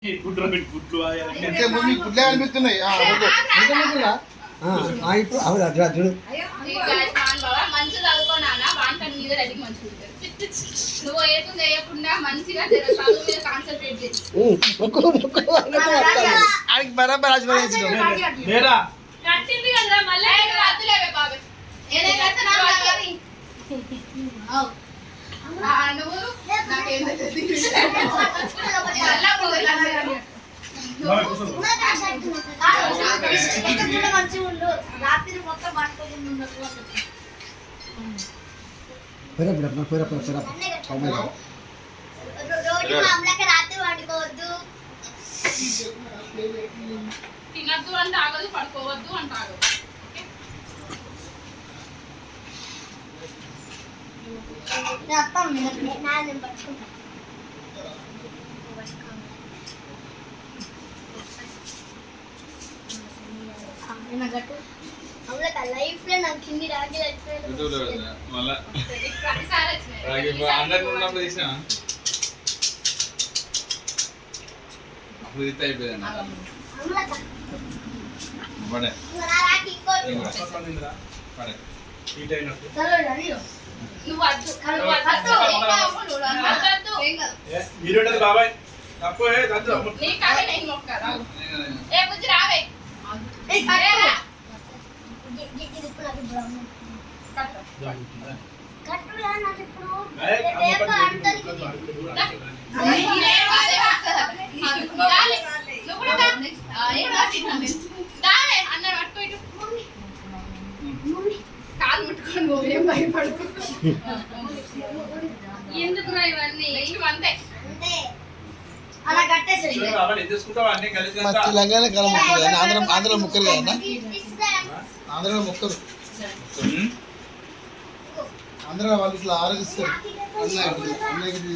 గుడ్లు గుడ్లే అనిపిస్తున్నాయి ఇప్పుడు అవును అర్జుడు మంచి చదువుకోనా వాంటని మీద రెడీ మంచిగా నువ్వు ఏదో చేయకుండా మంచిగా చదువు మీద కాన్సన్ట్రేట్ చేసి బరాబర్ కట్టింది కదా మళ్ళీ వద్దులేవే బాబు ఏదే కట్టినా నువ్వు నాకేం రాత్రి మొత్తం తినద్దు అంటే ఆగదు పడుకోవద్దు అంటే ఆగదు లైఫ్ లో నాకు కింది రాగి బాబాయ్ తప్పు రావే కాలు ముట్టుకొని భయపడుకో ఎందుకు ఇవన్నీ అంతే అలా కట్టేసి తెలంగాణ కాలం ముక్కలు ఆంధ్ర ముక్కలు కదా ఆంధ్రలో ముక్కలు ఆంధ్ర వాళ్ళు ఇట్లా ఆరోగిస్తారు అన్నయ్యకి